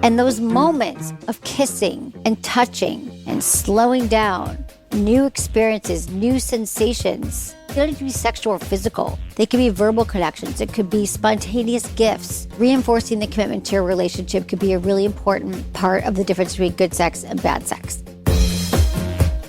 And those moments of kissing and touching and slowing down, new experiences, new sensations. They don't need to be sexual or physical. They could be verbal connections. It could be spontaneous gifts. Reinforcing the commitment to your relationship could be a really important part of the difference between good sex and bad sex.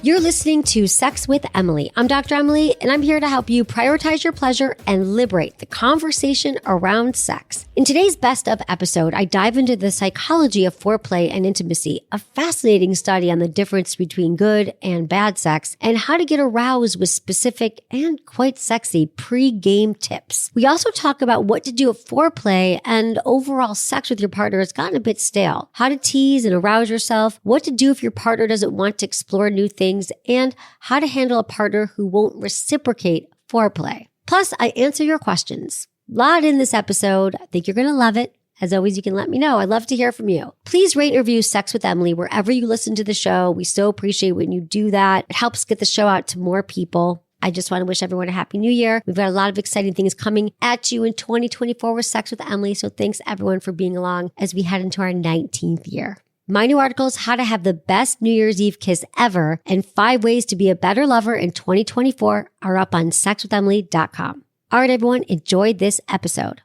You're listening to Sex with Emily. I'm Dr. Emily, and I'm here to help you prioritize your pleasure and liberate the conversation around sex. In today's best of episode, I dive into the psychology of foreplay and intimacy, a fascinating study on the difference between good and bad sex, and how to get aroused with specific and quite sexy pre-game tips. We also talk about what to do at foreplay and overall sex with your partner has gotten a bit stale, how to tease and arouse yourself, what to do if your partner doesn't want to explore new things, and how to handle a partner who won't reciprocate foreplay. Plus, I answer your questions. A lot in this episode. I think you're going to love it. As always, you can let me know. I'd love to hear from you. Please rate and review Sex with Emily wherever you listen to the show. We so appreciate when you do that. It helps get the show out to more people. I just want to wish everyone a happy new year. We've got a lot of exciting things coming at you in 2024 with Sex with Emily. So thanks everyone for being along as we head into our 19th year. My new articles, How to Have the Best New Year's Eve Kiss Ever and 5 Ways to Be a Better Lover in 2024 are up on sexwithemily.com. All right, everyone, enjoy this episode.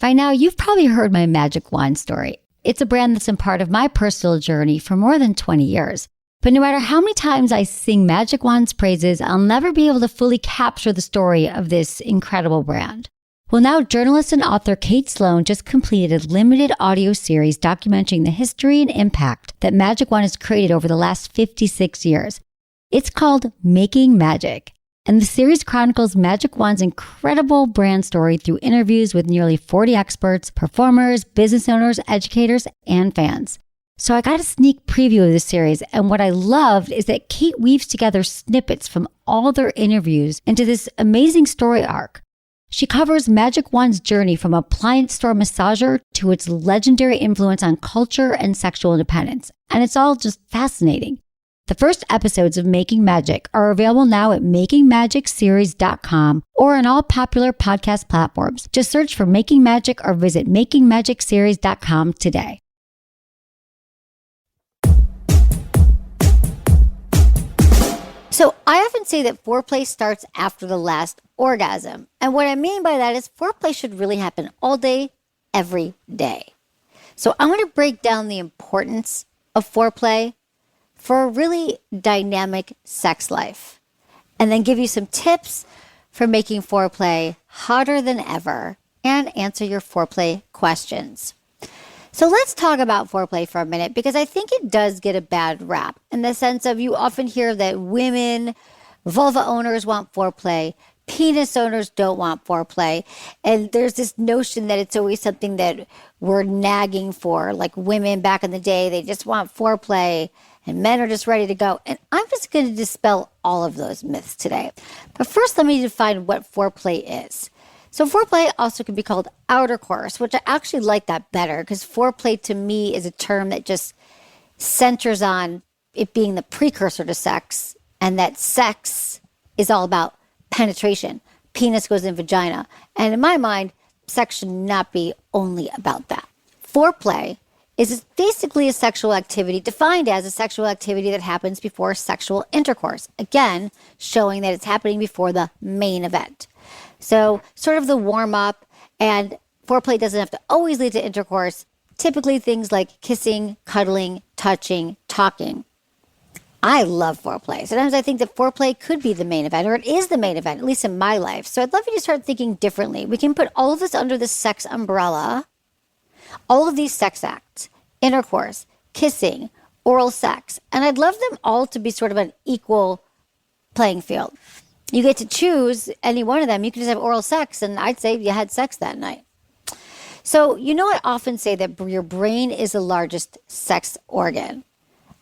By now, you've probably heard my magic wand story. It's a brand that's been part of my personal journey for more than 20 years. But no matter how many times I sing Magic Wand's praises, I'll never be able to fully capture the story of this incredible brand. Well, now journalist and author Kate Sloan just completed a limited audio series documenting the history and impact that Magic Wand has created over the last 56 years. It's called Making Magic, and the series chronicles Magic Wand's incredible brand story through interviews with nearly 40 experts, performers, business owners, educators, and fans. So I got a sneak preview of the series, and what I loved is that Kate weaves together snippets from all their interviews into this amazing story arc. She covers Magic Wand's journey from appliance store massager to its legendary influence on culture and sexual independence. And it's all just fascinating. The first episodes of Making Magic are available now at makingmagicseries.com or on all popular podcast platforms. Just search for Making Magic or visit makingmagicseries.com today. So I often say that foreplay starts after the last orgasm. And what I mean by that is foreplay should really happen all day, every day. So I want to break down the importance of foreplay for a really dynamic sex life. And then give you some tips for making foreplay hotter than ever and answer your foreplay questions. So let's talk about foreplay for a minute, because I think it does get a bad rap in the sense of you often hear that women, vulva owners want foreplay, penis owners don't want foreplay. And there's this notion that it's always something that we're nagging for, like women back in the day, they just want foreplay and men are just ready to go. And I'm just going to dispel all of those myths today. But first, let me define what foreplay is. So foreplay also can be called outer course, which I actually like that better because foreplay to me is a term that just centers on it being the precursor to sex, and that sex is all about penetration. Penis goes in vagina. And in my mind, sex should not be only about that. Foreplay is basically a sexual activity defined as a sexual activity that happens before sexual intercourse. Again, showing that it's happening before the main event. So sort of the warm up, and foreplay doesn't have to always lead to intercourse. Typically things like kissing, cuddling, touching, talking. I love foreplay. Sometimes I think that foreplay could be the main event, or it is the main event, at least in my life. So I'd love you to start thinking differently. We can put all of this under the sex umbrella. All of these sex acts, intercourse, kissing, oral sex, and I'd love them all to be sort of an equal playing field. You get to choose any one of them. You can just have oral sex, and I'd say you had sex that night. So, I often say that your brain is the largest sex organ.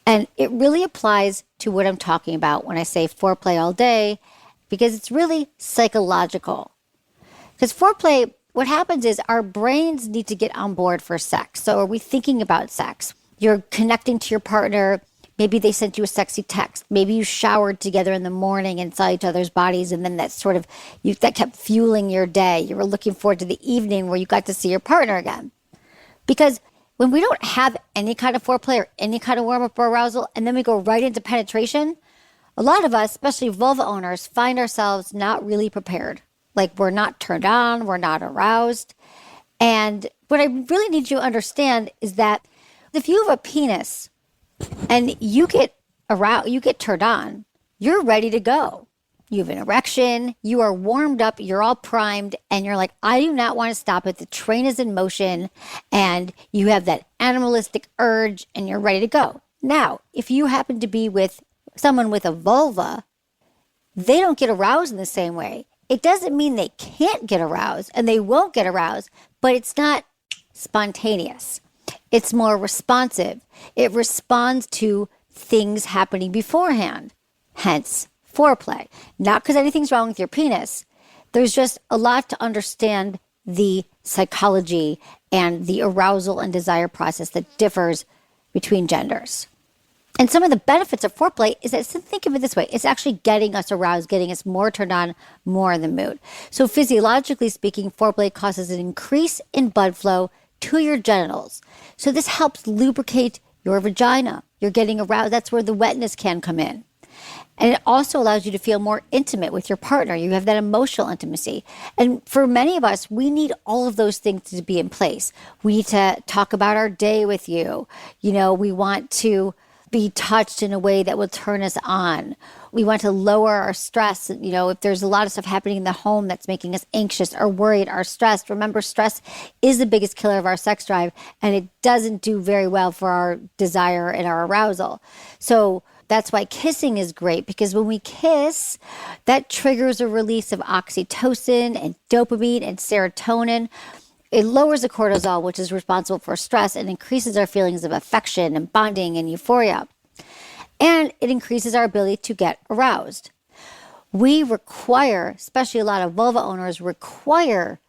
And it really applies to what I'm talking about when I say foreplay all day, because it's really psychological. Because foreplay, what happens is our brains need to get on board for sex. So are we thinking about sex? You're connecting to your partner, Maybe they sent you a sexy text. Maybe you showered together in the morning and saw each other's bodies. And then that sort of, that kept fueling your day. You were looking forward to the evening where you got to see your partner again. Because when we don't have any kind of foreplay or any kind of warm up or arousal, and then we go right into penetration, a lot of us, especially vulva owners, find ourselves not really prepared. Like we're not turned on, we're not aroused. And what I really need you to understand is that if you have a penis and you get aroused, you get turned on, you're ready to go. You have an erection, you are warmed up, you're all primed, and you're like, I do not want to stop it. The train is in motion, and you have that animalistic urge, and you're ready to go. Now, if you happen to be with someone with a vulva, they don't get aroused in the same way. It doesn't mean they can't get aroused, and they won't get aroused, but it's not spontaneous. It's more responsive. It responds to things happening beforehand, hence foreplay. Not because anything's wrong with your penis. There's just a lot to understand the psychology and the arousal and desire process that differs between genders. And some of the benefits of foreplay is that, think of it this way, it's actually getting us aroused, getting us more turned on, more in the mood. So physiologically speaking, foreplay causes an increase in blood flow to your genitals. So this helps lubricate your vagina. You're getting aroused. That's where the wetness can come in. And it also allows you to feel more intimate with your partner. You have that emotional intimacy. And for many of us, we need all of those things to be in place. We need to talk about our day with you. We want to be touched in a way that will turn us on. We want to lower our stress. If there's a lot of stuff happening in the home that's making us anxious or worried or stressed, remember, stress is the biggest killer of our sex drive, and it doesn't do very well for our desire and our arousal. So that's why kissing is great, because when we kiss, that triggers a release of oxytocin and dopamine and serotonin. It lowers the cortisol, which is responsible for stress, and increases our feelings of affection and bonding and euphoria. And it increases our ability to get aroused. We require, especially a lot of vulva owners, require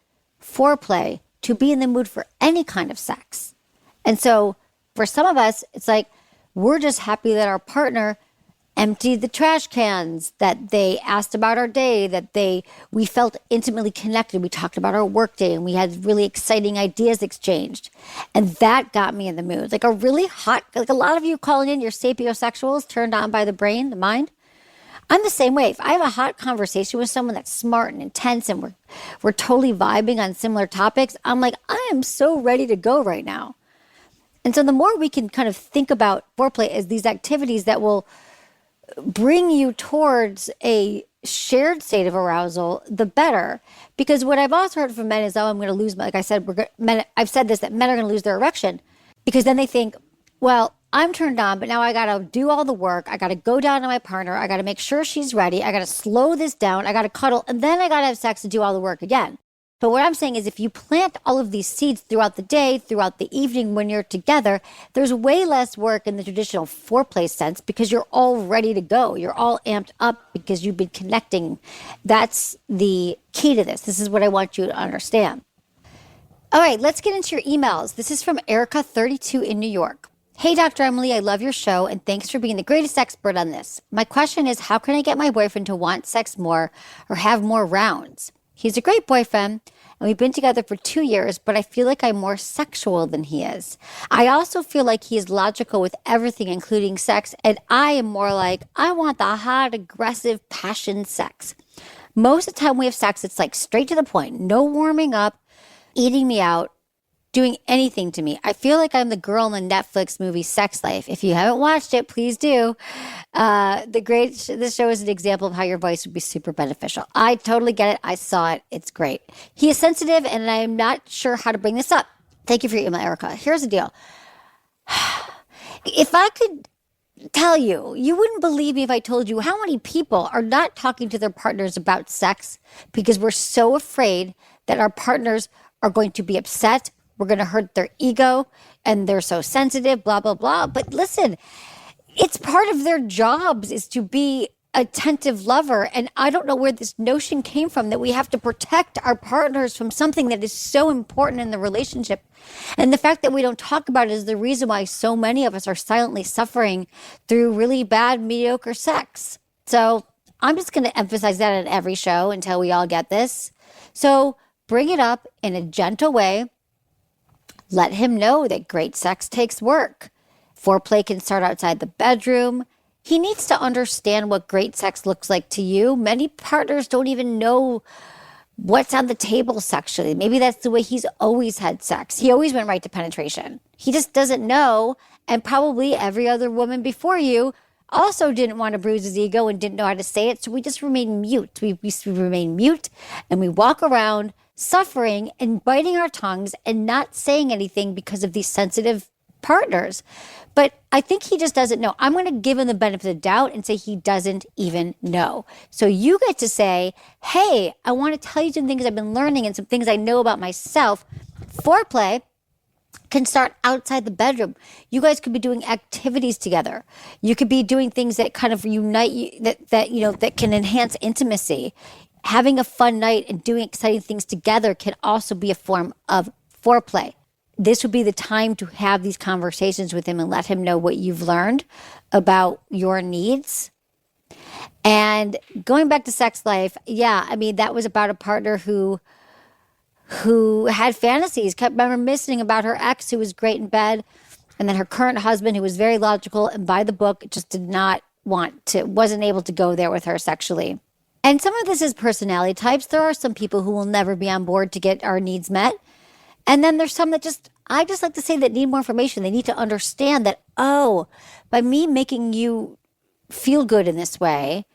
foreplay to be in the mood for any kind of sex. And so for some of us, it's like we're just happy that our partner emptied the trash cans, that they asked about our day, that we felt intimately connected. We talked about our work day, and we had really exciting ideas exchanged. And that got me in the mood. Like a really hot, like a lot of you calling in, you're sapiosexuals, turned on by the brain, the mind. I'm the same way. If I have a hot conversation with someone that's smart and intense and we're totally vibing on similar topics, I'm like, I am so ready to go right now. And so the more we can kind of think about foreplay as these activities that will bring you towards a shared state of arousal, the better. Because what I've also heard from men is, I'm going to lose my, like I said, I've said this, that men are going to lose their erection because then they think, well, I'm turned on, but now I got to do all the work. I got to go down to my partner. I got to make sure she's ready. I got to slow this down. I got to cuddle, and then I got to have sex to do all the work again. But what I'm saying is if you plant all of these seeds throughout the day, throughout the evening when you're together, there's way less work in the traditional foreplay sense because you're all ready to go. You're all amped up because you've been connecting. That's the key to this. This is what I want you to understand. All right, let's get into your emails. This is from Erica, 32 in New York. Hey, Dr. Emily, I love your show and thanks for being the greatest expert on this. My question is, how can I get my boyfriend to want sex more or have more rounds? He's a great boyfriend, and we've been together for 2 years, but I feel like I'm more sexual than he is. I also feel like he is logical with everything, including sex, and I am more like, I want the hot, aggressive, passion sex. Most of the time we have sex, it's like straight to the point, no warming up, eating me out, doing anything to me. I feel like I'm the girl in the Netflix movie Sex Life. If you haven't watched it, please do. This show is an example of how your voice would be super beneficial. I totally get it. I saw it. It's great. He is sensitive, and I'm not sure how to bring this up. Thank you for your email, Erica. Here's the deal. If I could tell you, you wouldn't believe me if I told you how many people are not talking to their partners about sex because we're so afraid that our partners are going to be upset. We're going to hurt their ego, and they're so sensitive, blah, blah, blah. But listen, it's part of their jobs is to be attentive lover. And I don't know where this notion came from that we have to protect our partners from something that is so important in the relationship. And the fact that we don't talk about it is the reason why so many of us are silently suffering through really bad, mediocre sex. So I'm just going to emphasize that in every show until we all get this. So bring it up in a gentle way. Let him know that great sex takes work. Foreplay can start outside the bedroom. He needs to understand what great sex looks like to you. Many partners don't even know what's on the table sexually. Maybe that's the way he's always had sex. He always went right to penetration. He just doesn't know. And probably every other woman before you also didn't want to bruise his ego and didn't know how to say it. So we just remain mute. We remain mute and we walk around suffering and biting our tongues and not saying anything because of these sensitive partners. But I think he just doesn't know. I'm going to give him the benefit of the doubt and say he doesn't even know. So you get to say, hey, I want to tell you some things I've been learning and some things I know about myself. Foreplay can start outside the bedroom. You guys could be doing activities together. You could be doing things that kind of unite you, that can enhance intimacy. Having a fun night and doing exciting things together can also be a form of foreplay. This would be the time to have these conversations with him and let him know what you've learned about your needs. And going back to sex life, yeah, I mean, that was about a partner who had fantasies, kept reminiscing about her ex who was great in bed, and then her current husband who was very logical and by the book, just did not wasn't able to go there with her sexually. And some of this is personality types. There are some people who will never be on board to get our needs met. And then there's some that I just like to say that need more information. They need to understand that, oh, by me making you feel good in this way,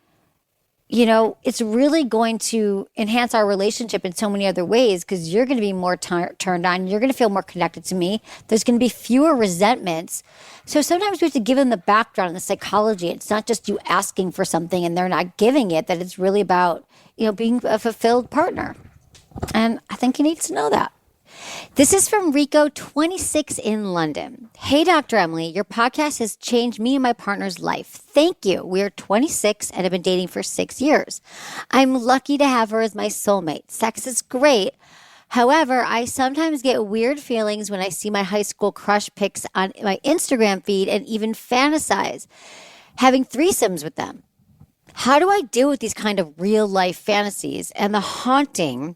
it's really going to enhance our relationship in so many other ways because you're going to be more turned on. You're going to feel more connected to me. There's going to be fewer resentments. So sometimes we have to give them the background, the psychology. It's not just you asking for something and they're not giving it, that it's really about, being a fulfilled partner. And I think he needs to know that. This is from Rico, 26 in London. Hey, Dr. Emily, your podcast has changed me and my partner's life. Thank you. We are 26 and have been dating for 6 years. I'm lucky to have her as my soulmate. Sex is great. However, I sometimes get weird feelings when I see my high school crush pics on my Instagram feed and even fantasize having threesomes with them. How do I deal with these kind of real life fantasies and the haunting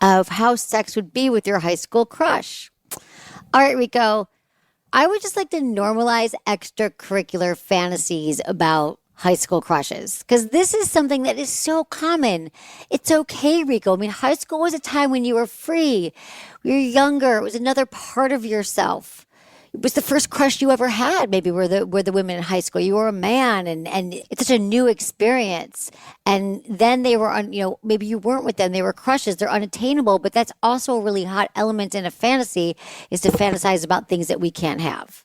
of how sex would be with your high school crush? All right, Rico, I would just like to normalize extracurricular fantasies about high school crushes because this is something that is so common. It's okay, Rico. I mean, high school was a time when you were free. You were younger. It was another part of yourself. It was the first crush you ever had, maybe were the women in high school. You were a man and it's such a new experience. And then they were maybe you weren't with them. They were crushes. They're unattainable, but that's also a really hot element in a fantasy is to fantasize about things that we can't have.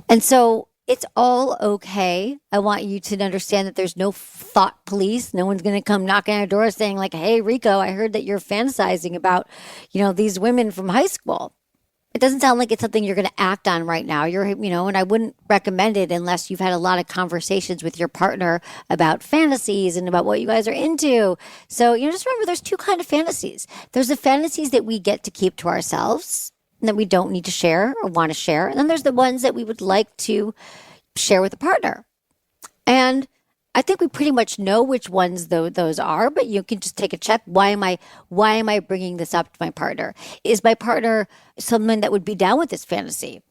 And so it's all okay. I want you to understand that there's no thought police. No one's going to come knocking on your door saying like, hey, Rico, I heard that you're fantasizing about, these women from high school. It doesn't sound like it's something you're going to act on right now. And I wouldn't recommend it unless you've had a lot of conversations with your partner about fantasies and about what you guys are into. So, just remember there's two kinds of fantasies. There's the fantasies that we get to keep to ourselves and that we don't need to share or want to share. And then there's the ones that we would like to share with a partner. And I think we pretty much know which ones those are, but you can just take a check. Why am I bringing this up to my partner? Is my partner someone that would be down with this fantasy?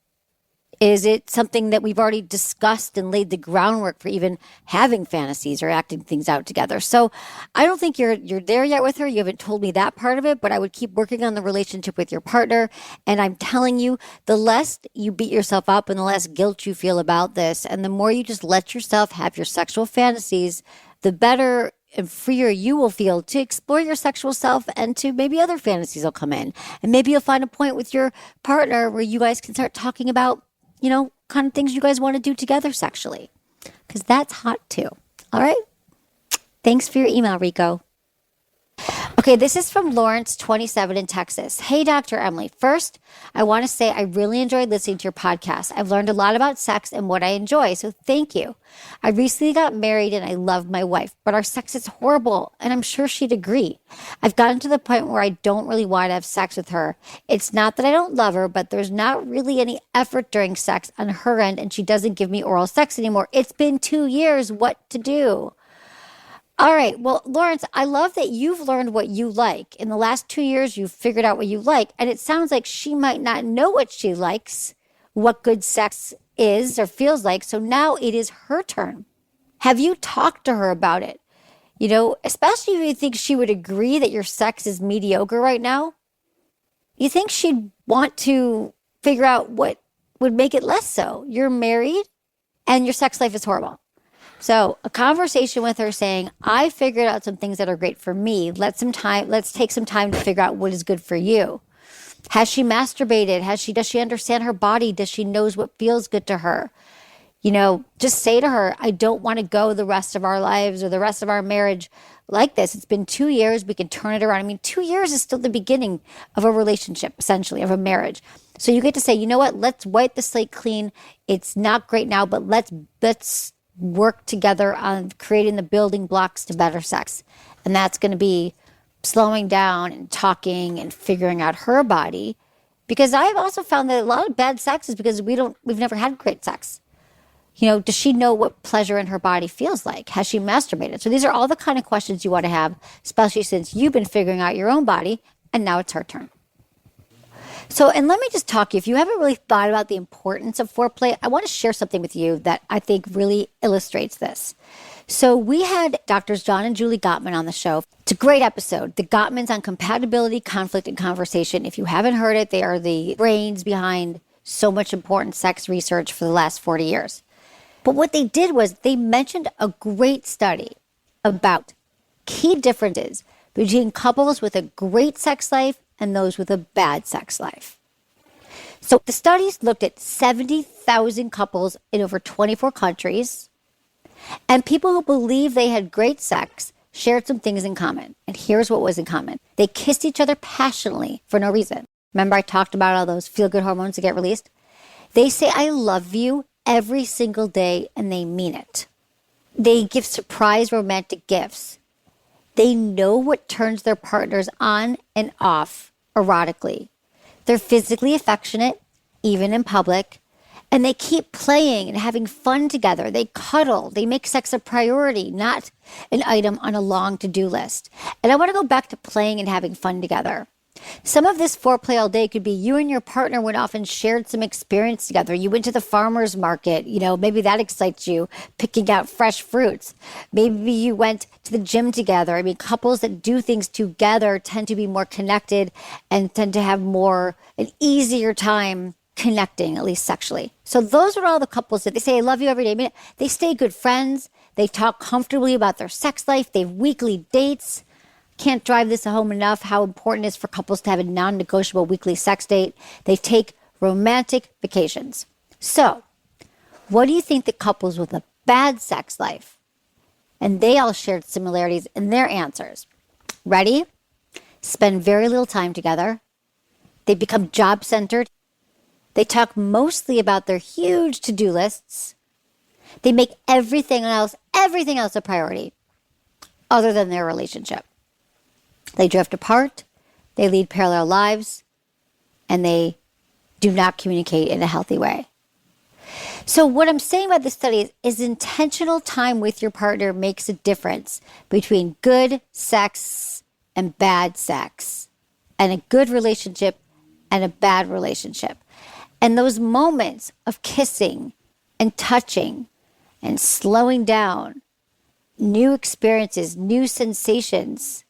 Is it something that we've already discussed and laid the groundwork for even having fantasies or acting things out together? So I don't think you're there yet with her. You haven't told me that part of it, but I would keep working on the relationship with your partner. And I'm telling you, the less you beat yourself up and the less guilt you feel about this, and the more you just let yourself have your sexual fantasies, the better and freer you will feel to explore your sexual self and to maybe other fantasies will come in. And maybe you'll find a point with your partner where you guys can start talking about kind of things you guys want to do together sexually, because that's hot too. All right. Thanks for your email, Rico. Okay, this is from Lawrence, 27 in Texas. Hey, Dr. Emily. First, I want to say I really enjoyed listening to your podcast. I've learned a lot about sex and what I enjoy, so thank you. I recently got married and I love my wife, but our sex is horrible, and I'm sure she'd agree. I've gotten to the point where I don't really want to have sex with her. It's not that I don't love her, but there's not really any effort during sex on her end, and she doesn't give me oral sex anymore. It's been 2 years. What to do? All right. Well, Lawrence, I love that you've learned what you like. In the last 2 years, you've figured out what you like. And it sounds like she might not know what she likes, what good sex is or feels like. So now it is her turn. Have you talked to her about it? You know, especially if you think she would agree that your sex is mediocre right now. You think she'd want to figure out what would make it less so? You're married and your sex life is horrible. So a conversation with her saying, I figured out some things that are great for me. Let's take some time to figure out what is good for you. Has she masturbated? Does she understand her body? Does she knows what feels good to her? You know, just say to her, I don't want to go the rest of our lives or the rest of our marriage like this. It's been 2 years. We can turn it around. I mean, 2 years is still the beginning of a relationship, essentially, of a marriage. So you get to say, you know what? Let's wipe the slate clean. It's not great now, but let's work together on creating the building blocks to better sex. And that's going to be slowing down and talking and figuring out her body. Because I've also found that a lot of bad sex is because we've never had great sex. You know, does she know what pleasure in her body feels like? Has she masturbated? So these are all the kind of questions you want to have, especially since you've been figuring out your own body and now it's her turn. So, and let me just talk to you. If you haven't really thought about the importance of foreplay, I want to share something with you that I think really illustrates this. So we had Doctors John and Julie Gottman on the show. It's a great episode. The Gottmans on compatibility, conflict, and conversation. If you haven't heard it, they are the brains behind so much important sex research for the last 40 years. But what they did was they mentioned a great study about key differences between couples with a great sex life and those with a bad sex life. So the studies looked at 70,000 couples in over 24 countries, and people who believed they had great sex shared some things in common. And here's what was in common. They kissed each other passionately for no reason. Remember I talked about all those feel-good hormones that get released? They say, I love you every single day, and they mean it. They give surprise romantic gifts. They know what turns their partners on and off erotically. They're physically affectionate, even in public, and they keep playing and having fun together. They cuddle. They make sex a priority, not an item on a long to-do list. And I want to go back to playing and having fun together. Some of this foreplay all day could be you and your partner went off and shared some experience together. You went to the farmer's market. You know, maybe that excites you, picking out fresh fruits. Maybe you went to the gym together. I mean, couples that do things together tend to be more connected and tend to have an easier time connecting, at least sexually. So those are all the couples that they say, I love you every day. I mean, they stay good friends. They talk comfortably about their sex life. They have weekly dates. Can't drive this home enough how important it is for couples to have a non-negotiable weekly sex date. They take romantic vacations. So, what do you think the couples with a bad sex life? And they all shared similarities in their answers. Ready? Spend very little time together. They become job-centered. They talk mostly about their huge to-do lists. They make everything else a priority other than their relationship. They drift apart, they lead parallel lives, and they do not communicate in a healthy way. So what I'm saying about this study is intentional time with your partner makes a difference between good sex and bad sex, and a good relationship and a bad relationship. And those moments of kissing and touching and slowing down, new experiences, new sensations.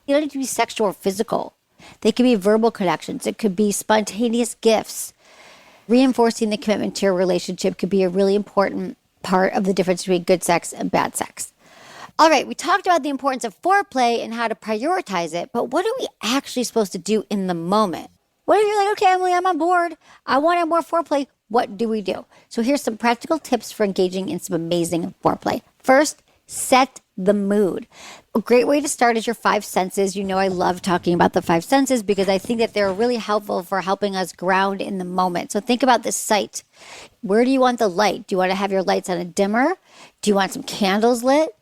You don't need to be sexual or physical. They could be verbal connections. It could be spontaneous gifts. Reinforcing the commitment to your relationship could be a really important part of the difference between good sex and bad sex. All right, we talked about the importance of foreplay and how to prioritize it, but what are we actually supposed to do in the moment? What if you're like, okay, Emily, I'm on board. I want to have more foreplay. What do we do? So here's some practical tips for engaging in some amazing foreplay. First, Set the mood. A great way to start is your five senses. You know, I love talking about the five senses because I think that they're really helpful for helping us ground in the moment. So think about this sight. Where do you want the light? Do you want to have your lights on a dimmer? Do you want some candles lit?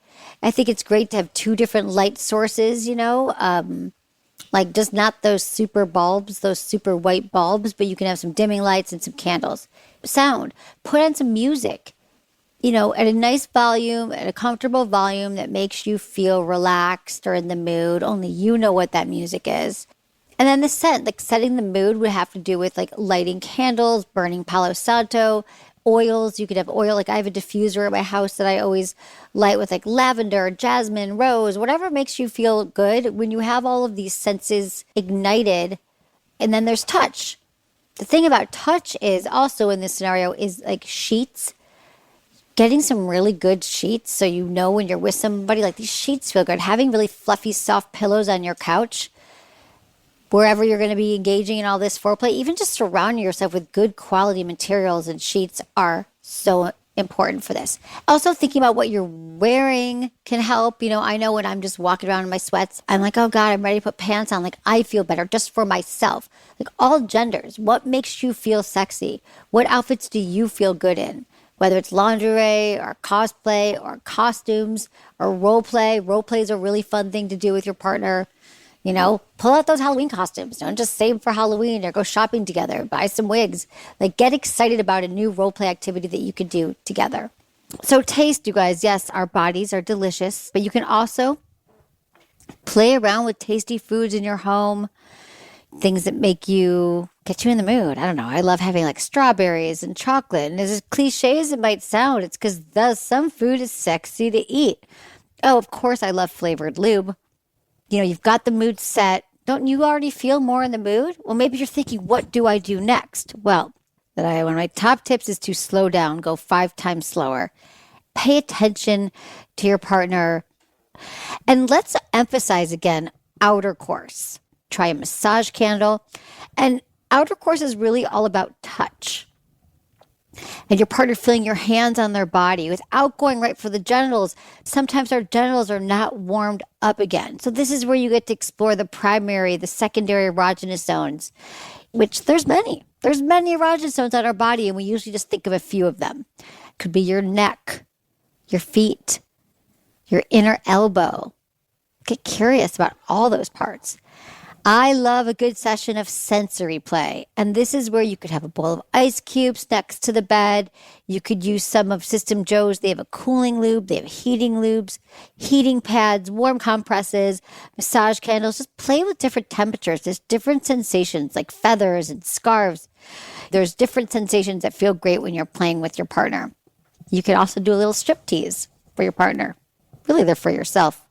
I think it's great to have two different light sources, like just not those super bulbs, those super white bulbs, but you can have some dimming lights and some candles. Sound. Put on some music, at a nice volume, at a comfortable volume that makes you feel relaxed or in the mood. Only you know what that music is. And then the scent, like setting the mood would have to do with like lighting candles, burning Palo Santo, oils. You could have oil. Like I have a diffuser at my house that I always light with like lavender, jasmine, rose, whatever makes you feel good. When you have all of these senses ignited, and then there's touch. The thing about touch is also in this scenario is like sheets. Getting some really good sheets so you know when you're with somebody, like these sheets feel good. Having really fluffy, soft pillows on your couch, wherever you're going to be engaging in all this foreplay, even just surrounding yourself with good quality materials and sheets are so important for this. Also thinking about what you're wearing can help. I know when I'm just walking around in my sweats, I'm like, oh God, I'm ready to put pants on. Like I feel better just for myself. Like all genders, what makes you feel sexy? What outfits do you feel good in? Whether it's lingerie or cosplay or costumes or role play. Role play is a really fun thing to do with your partner. Pull out those Halloween costumes. Don't just save for Halloween or go shopping together. Buy some wigs. Like get excited about a new role play activity that you could do together. So taste, you guys. Yes, our bodies are delicious, but you can also play around with tasty foods in your home. Things that get you in the mood. I don't know. I love having like strawberries and chocolate. And as cliche as it might sound, it's because some food is sexy to eat. Oh, of course, I love flavored lube. You've got the mood set. Don't you already feel more in the mood? Well, maybe you're thinking, what do I do next? Well, one of my top tips is to slow down, go 5 times slower. Pay attention to your partner. And let's emphasize again, outer course. Try a massage candle. And outer course is really all about touch. And your partner feeling your hands on their body without going right for the genitals. Sometimes our genitals are not warmed up again. So this is where you get to explore the primary, the secondary erogenous zones, which there's many. There's many erogenous zones on our body, and we usually just think of a few of them. It could be your neck, your feet, your inner elbow. Get curious about all those parts. I love a good session of sensory play. And this is where you could have a bowl of ice cubes next to the bed. You could use some of System Joe's. They have a cooling lube. They have heating lubes, heating pads, warm compresses, massage candles. Just play with different temperatures. There's different sensations like feathers and scarves. There's different sensations that feel great when you're playing with your partner. You could also do a little strip tease for your partner. Really, they're for yourself.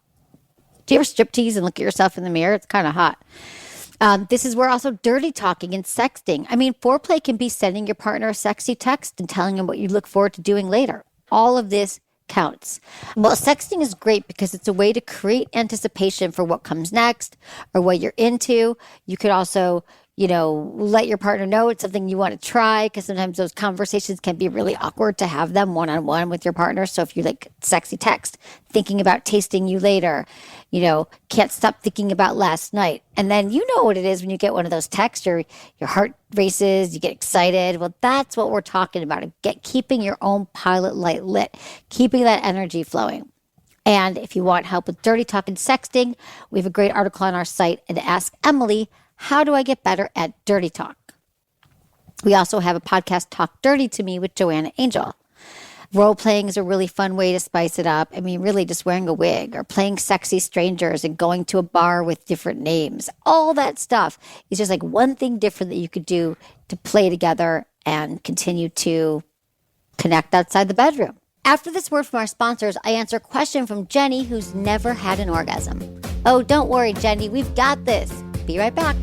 Do you ever strip tease and look at yourself in the mirror? It's kind of hot. This is where also dirty talking and sexting. Foreplay can be sending your partner a sexy text and telling them what you look forward to doing later. All of this counts. Well, sexting is great because it's a way to create anticipation for what comes next or what you're into. You could also, let your partner know it's something you want to try, because sometimes those conversations can be really awkward to have them one-on-one with your partner. So if you like sexy text, thinking about tasting you later, can't stop thinking about last night. And then you know what it is when you get one of those texts, your heart races, you get excited. Well, that's what we're talking about. Keeping your own pilot light lit, keeping that energy flowing. And if you want help with dirty talk and sexting, we have a great article on our site at Ask Emily, how do I get better at dirty talk? We also have a podcast, Talk Dirty to Me with Joanna Angel. Role playing is a really fun way to spice it up. Really just wearing a wig or playing sexy strangers and going to a bar with different names. All that stuff is just like one thing different that you could do to play together and continue to connect outside the bedroom. After this word from our sponsors, I answer a question from Jenny, who's never had an orgasm. Oh, don't worry, Jenny. We've got this. Be right back.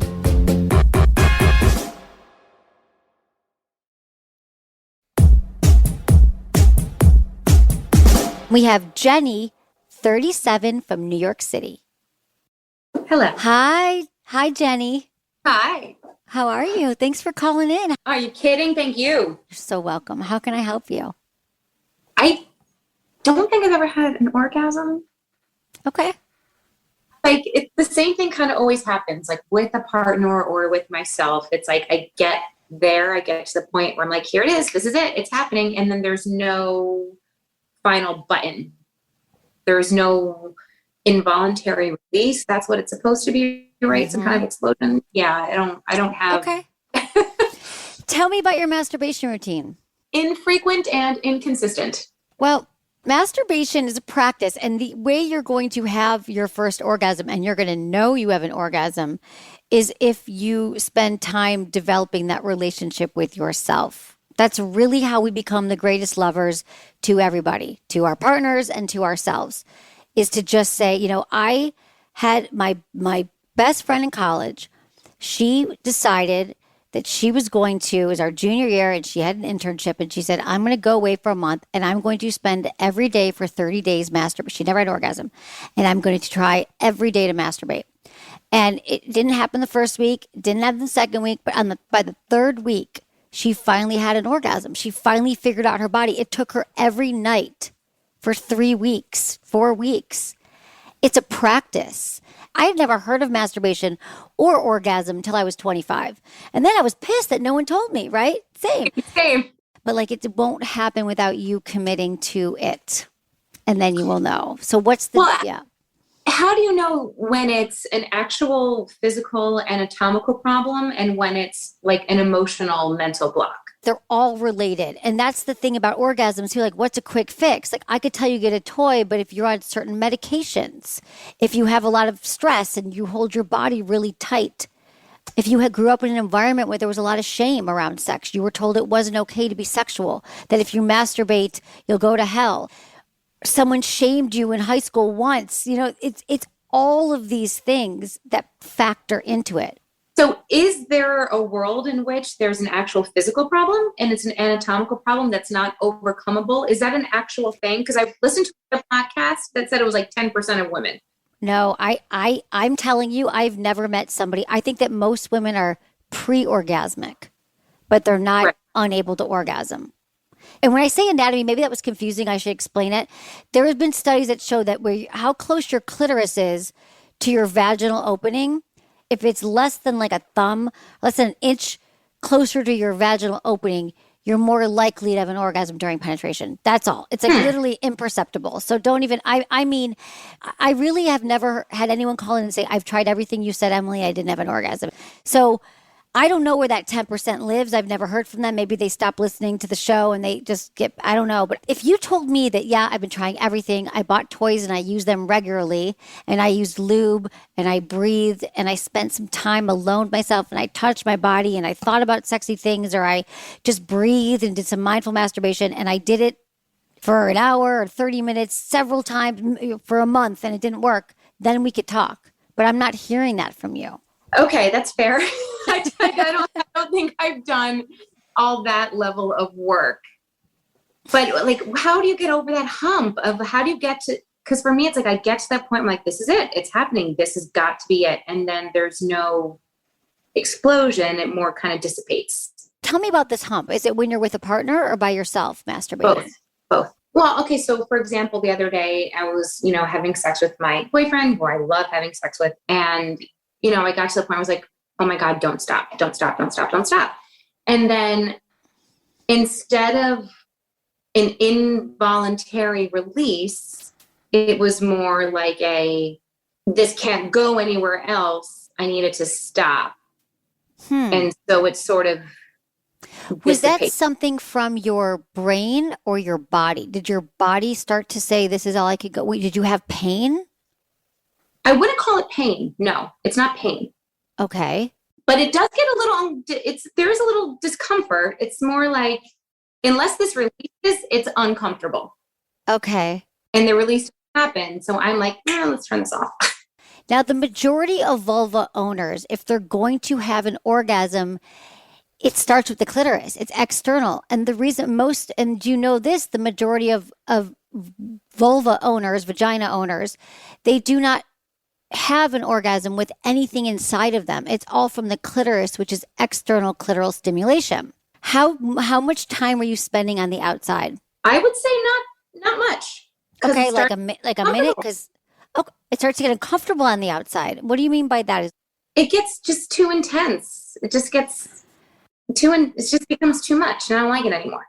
We have Jenny, 37, from New York City. Hello. Hi. Hi, Jenny. Hi. How are you? Thanks for calling in. Are you kidding? Thank you. You're so welcome. How can I help you? I don't think I've ever had an orgasm. Okay. Like, it's the same thing kind of always happens, like with a partner or with myself. It's like I get to the point where I'm like, here it is, this is it, it's happening. And then there's no final button. There's no involuntary release. That's what it's supposed to be, right? Some kind of explosion. Yeah, I don't have. Okay. Tell me about your masturbation routine. Infrequent and inconsistent. Well, masturbation is a practice, and the way you're going to have your first orgasm and you're going to know you have an orgasm is if you spend time developing that relationship with yourself. That's really how we become the greatest lovers to everybody, to our partners and to ourselves, is to just say, I had my best friend in college. She decided that she was going to, it was our junior year, and she had an internship, and she said, I'm going to go away for a month, and I'm going to spend every day for 30 days masturbating. She never had an orgasm. And I'm going to try every day to masturbate. And it didn't happen the first week, didn't happen the second week, but by the third week, she finally had an orgasm. She finally figured out her body. It took her every night for 3 weeks, 4 weeks. It's a practice. I had never heard of masturbation or orgasm until I was 25. And then I was pissed that no one told me, right? Same. But it won't happen without you committing to it. And then you will know. So how do you know when it's an actual physical anatomical problem and when it's like an emotional mental block? They're all related. And that's the thing about orgasms too. Like, what's a quick fix? Like, I could tell you get a toy, but if you're on certain medications, if you have a lot of stress and you hold your body really tight, if you grew up in an environment where there was a lot of shame around sex, you were told it wasn't okay to be sexual, that if you masturbate, you'll go to hell. Someone shamed you in high school once. It's all of these things that factor into it. So is there a world in which there's an actual physical problem and it's an anatomical problem that's not overcomable? Is that an actual thing? Because I've listened to a podcast that said it was like 10% of women. No, I'm telling you, I've never met somebody. I think that most women are pre-orgasmic, but they're not unable to orgasm. And when I say anatomy, maybe that was confusing. I should explain it. There have been studies that show that how close your clitoris is to your vaginal opening, if it's less than like a thumb, less than an inch closer to your vaginal opening, you're more likely to have an orgasm during penetration. That's all. It's like literally imperceptible. So don't even, I mean, I really have never had anyone call in and say, I've tried everything you said, Emily, I didn't have an orgasm. So I don't know where that 10% lives. I've never heard from them. Maybe they stop listening to the show and they just I don't know. But if you told me that, yeah, I've been trying everything. I bought toys and I use them regularly, and I used lube and I breathed and I spent some time alone with myself and I touched my body and I thought about sexy things, or I just breathed and did some mindful masturbation, and I did it for an hour or 30 minutes several times for a month and it didn't work, then we could talk. But I'm not hearing that from you. Okay, that's fair. I don't think I've done all that level of work. But like, how do you get over that hump of how do you get to, because for me, it's like, I get to that point, I'm like, this is it. It's happening. This has got to be it. And then there's no explosion. It more kind of dissipates. Tell me about this hump. Is it when you're with a partner or by yourself masturbating? Both. Well, okay. So for example, the other day I was, having sex with my boyfriend, who I love having sex with. And I got to the point where I was like, oh my God, don't stop. And then instead of an involuntary release, it was more like this can't go anywhere else. I needed to stop. And so it's sort of Was that something from your brain or your body? Did your body start to say, this is all I could go? Wait, did you have pain? I wouldn't call it pain. No, it's not pain. Okay. But it does get a little, there is a little discomfort. It's more like, unless this releases, it's uncomfortable. Okay. And the release happened. So I'm like, let's turn this off. Now, the majority of vulva owners, if they're going to have an orgasm, it starts with the clitoris. It's external. And the reason and you know this, the majority of vulva owners, vagina owners, they do not have an orgasm with anything inside of them. It's all from the clitoris, which is external clitoral stimulation. How much time were you spending on the outside? I would say not much. because Okay, like a minute, because it starts to get uncomfortable on the outside. What do you mean by that? it gets just too intense. It just gets it just becomes too much, and I don't like it anymore.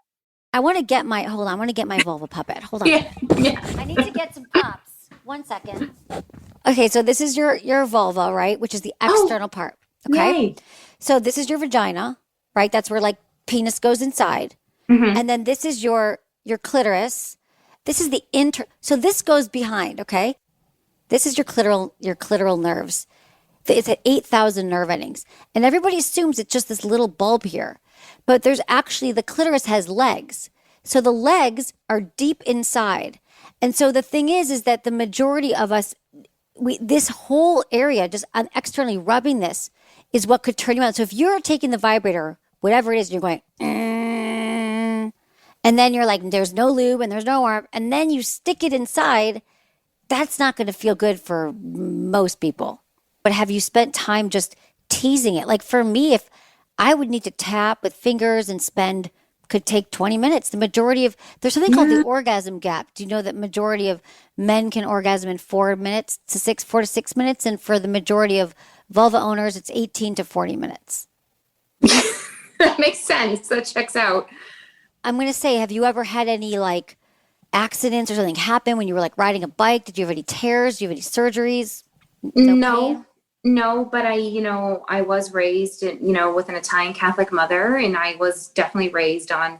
Hold on, I want to get my vulva puppet. Hold on. Yeah, yeah. I need to get some props. 1 second. Okay, so this is your vulva, right? Which is the Oh, external part. Okay. yay. So this is your vagina, right? That's where like penis goes inside. Hmm. And then this is your clitoris. This is the so this goes behind, okay? This is your clitoral nerves. It's at 8,000 nerve endings. And everybody assumes it's just this little bulb here. But there's actually, the clitoris has legs. So the legs are deep inside. And so the thing is that the majority of us, this whole area, just externally rubbing this, is what could turn you on. So if you're taking the vibrator, whatever it is, you're going, and then you're like, there's no lube and there's no arm, and then you stick it inside, that's not going to feel good for most people. But have you spent time just teasing it? Like for me, if I would need to tap with fingers and could take 20 minutes. There's something called the orgasm gap. Do you know that majority of men can orgasm in 4 to 6 minutes? And for the majority of vulva owners, it's 18 to 40 minutes. That makes sense. That checks out. I'm going to say, have you ever had any like accidents or something happen when you were like riding a bike? Did you have any tears? Do you have any surgeries? No, but I was raised, with an Italian Catholic mother, and I was definitely raised on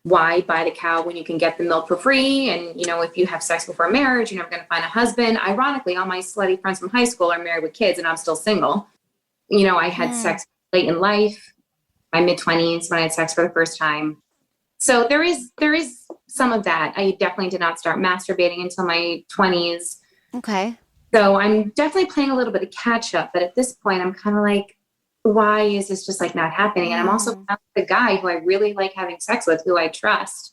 why buy the cow when you can get the milk for free. And, if you have sex before marriage, you're never going to find a husband. Ironically, all my slutty friends from high school are married with kids, and I'm still single. I had sex late in life, my mid-20s, when I had sex for the first time. So there is some of that. I definitely did not start masturbating until my 20s. Okay. So I'm definitely playing a little bit of catch up. But at this point, I'm kind of like, why is this just like not happening? And I'm also the guy who I really like having sex with, who I trust.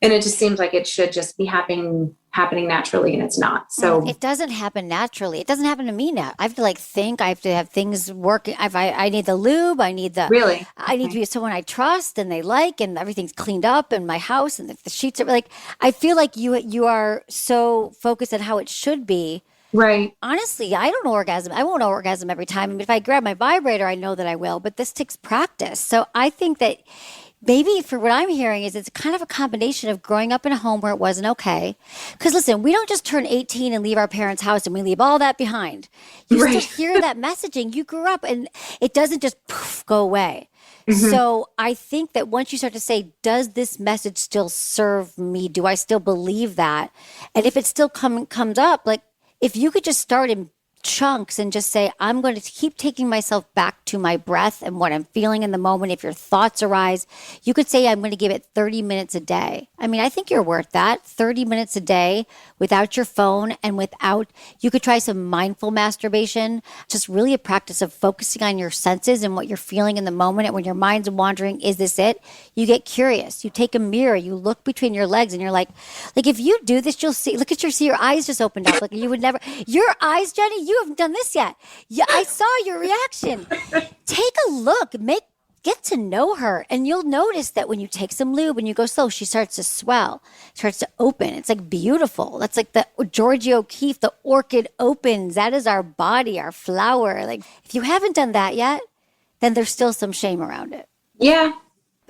And it just seems like it should just be happening naturally, and it's not. So it doesn't happen naturally. It doesn't happen to me now. I have to think. I have to have things working. I need the lube. I need really, I need to be someone I trust and they like, and everything's cleaned up in my house, and the sheets are like. I feel like you are so focused on how it should be. Right. Honestly, I don't orgasm. I won't orgasm every time. I mean, if I grab my vibrator, I know that I will. But this takes practice. So I think that. Maybe for what I'm hearing is it's kind of a combination of growing up in a home where it wasn't okay. Because listen, we don't just turn 18 and leave our parents' house and we leave all that behind. You still hear that messaging. You grew up and it doesn't just go away. Mm-hmm. So I think that once you start to say, does this message still serve me? Do I still believe that? And if it still comes up, like if you could just start in chunks and just say, I'm going to keep taking myself back to my breath and what I'm feeling in the moment. If your thoughts arise, you could say, I'm going to give it 30 minutes a day. I mean, I think you're worth that. 30 minutes a day without your phone and you could try some mindful masturbation, just really a practice of focusing on your senses and what you're feeling in the moment. And when your mind's wandering, is this it? You get curious. You take a mirror, you look between your legs and you're like if you do this, you'll see, see your eyes just opened up. Like you would never, your eyes, Jenny, you haven't done this yet. Yeah, I saw your reaction. Take a look, get to know her, and you'll notice that when you take some lube and you go slow, she starts to swell, starts to open. It's like beautiful. That's like the Georgia O'Keeffe, the orchid opens. That is our body, our flower. Like if you haven't done that yet, then there's still some shame around it. Yeah.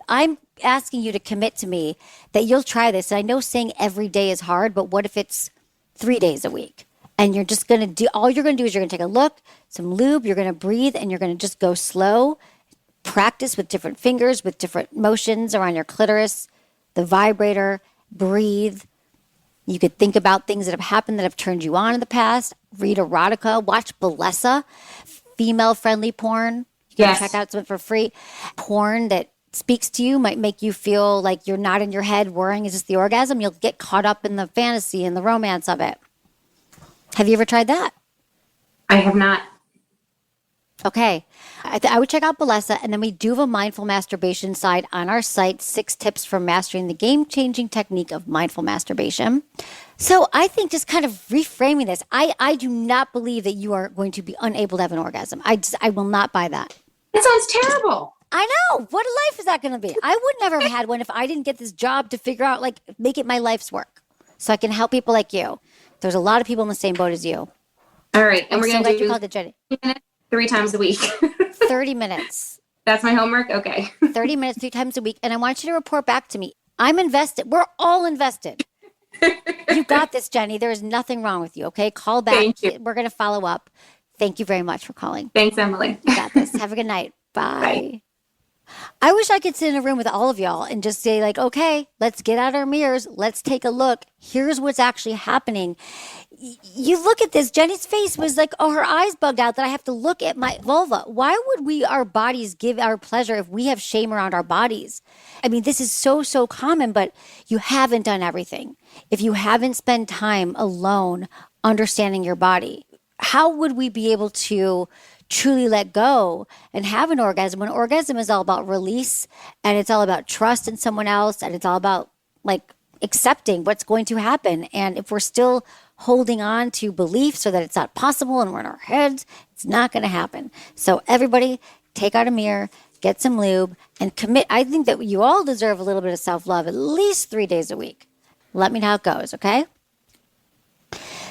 I'm asking you to commit to me that you'll try this. And I know saying every day is hard, but what if it's 3 days a week? And you're just going to do, all you're going to do is you're going to take a look, some lube, you're going to breathe, and you're going to just go slow. Practice with different fingers, with different motions around your clitoris, the vibrator, breathe. You could think about things that have happened that have turned you on in the past. Read erotica, watch Balesa, female-friendly porn. You can check out some for free. Porn that speaks to you might make you feel like you're not in your head worrying, is this the orgasm? You'll get caught up in the fantasy and the romance of it. Have you ever tried that? I have not. Okay. I would check out Balesa, and then we do have a mindful masturbation side on our site, 6 tips for mastering the game-changing technique of mindful masturbation. So I think just kind of reframing this, I do not believe that you are going to be unable to have an orgasm. I will not buy that. That sounds terrible. I know. What life is that going to be? I would never have had one if I didn't get this job to figure out, make it my life's work. so I can help people like you. There's a lot of people in the same boat as you. All right. And I'm we're so going glad to you do called it, Jenny. 3 times a week. 30 minutes. That's my homework? Okay. 30 minutes, 3 times a week. And I want you to report back to me. I'm invested. We're all invested. You got this, Jenny. There is nothing wrong with you. Okay. Call back. Thank you. We're going to follow up. Thank you very much for calling. Thanks, Emily. You got this. Have a good night. Bye. Bye. I wish I could sit in a room with all of y'all and just say like, okay, let's get out our mirrors. Let's take a look. Here's what's actually happening. You look at this. Jenny's face was like, oh, her eyes bugged out that I have to look at my vulva. Why would our bodies give our pleasure if we have shame around our bodies? I mean, this is so common, but you haven't done everything. If you haven't spent time alone understanding your body, how would we be able to truly let go and have an orgasm? An orgasm is all about release, and it's all about trust in someone else, and it's all about like accepting what's going to happen. And if we're still holding on to beliefs so that it's not possible and we're in our heads, it's not going to happen. So everybody take out a mirror, get some lube, and commit. I think that you all deserve a little bit of self-love at least 3 days a week. Let me know how it goes, okay?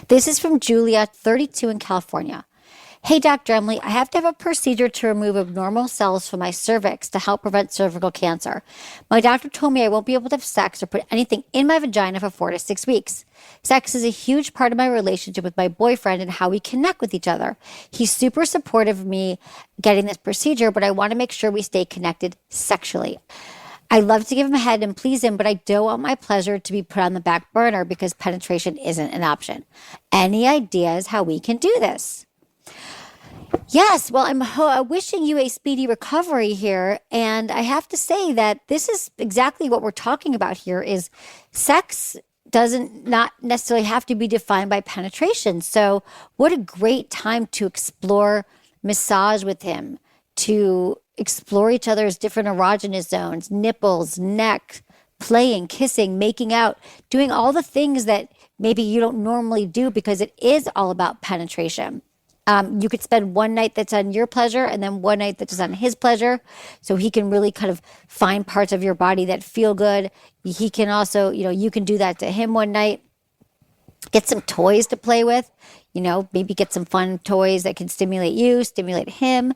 This is from Julia, 32 in California. Hey, Dr. Emily, I have to have a procedure to remove abnormal cells from my cervix to help prevent cervical cancer. My doctor told me I won't be able to have sex or put anything in my vagina for 4 to 6 weeks. Sex is a huge part of my relationship with my boyfriend and how we connect with each other. He's super supportive of me getting this procedure, but I want to make sure we stay connected sexually. I love to give him a head and please him, but I don't want my pleasure to be put on the back burner because penetration isn't an option. Any ideas how we can do this? Yes, well, I'm wishing you a speedy recovery here. And I have to say that this is exactly what we're talking about here is sex doesn't not necessarily have to be defined by penetration. So what a great time to explore massage with him, to explore each other's different erogenous zones, nipples, neck, playing, kissing, making out, doing all the things that maybe you don't normally do because it is all about penetration. You could spend one night that's on your pleasure and then one night that's on his pleasure. So he can really kind of find parts of your body that feel good. He can also, you can do that to him one night. Get some toys to play with, maybe get some fun toys that can stimulate you, stimulate him.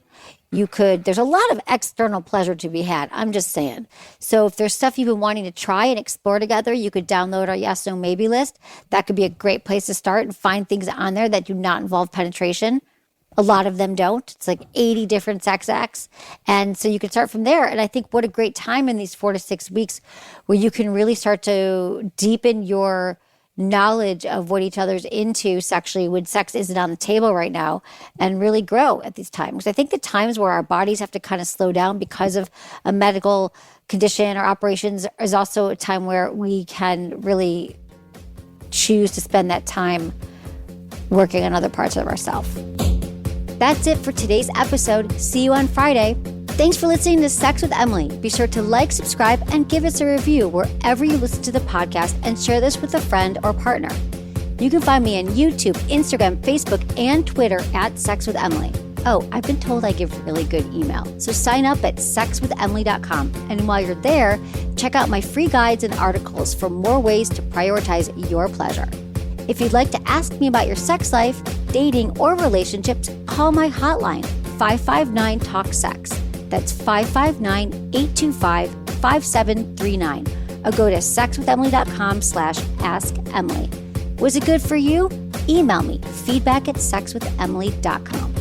There's a lot of external pleasure to be had. I'm just saying. So if there's stuff you've been wanting to try and explore together, you could download our yes, no, maybe list. That could be a great place to start and find things on there that do not involve penetration. A lot of them don't. It's like 80 different sex acts. And so you can start from there. And I think what a great time in these 4 to 6 weeks where you can really start to deepen your knowledge of what each other's into sexually when sex isn't on the table right now and really grow at these times. I think the times where our bodies have to kind of slow down because of a medical condition or operations is also a time where we can really choose to spend that time working on other parts of ourselves. That's it for today's episode. See you on Friday. Thanks for listening to Sex with Emily. Be sure to like, subscribe, and give us a review wherever you listen to the podcast and share this with a friend or partner. You can find me on YouTube, Instagram, Facebook, and Twitter at Sex with Emily. Oh, I've been told I give really good email. So sign up at sexwithemily.com. And while you're there, check out my free guides and articles for more ways to prioritize your pleasure. If you'd like to ask me about your sex life, dating, or relationships, call my hotline, 559-TALK-SEX. That's 559-825-5739. Or go to sexwithemily.com/askemily. Was it good for you? Email me, feedback@sexwithemily.com.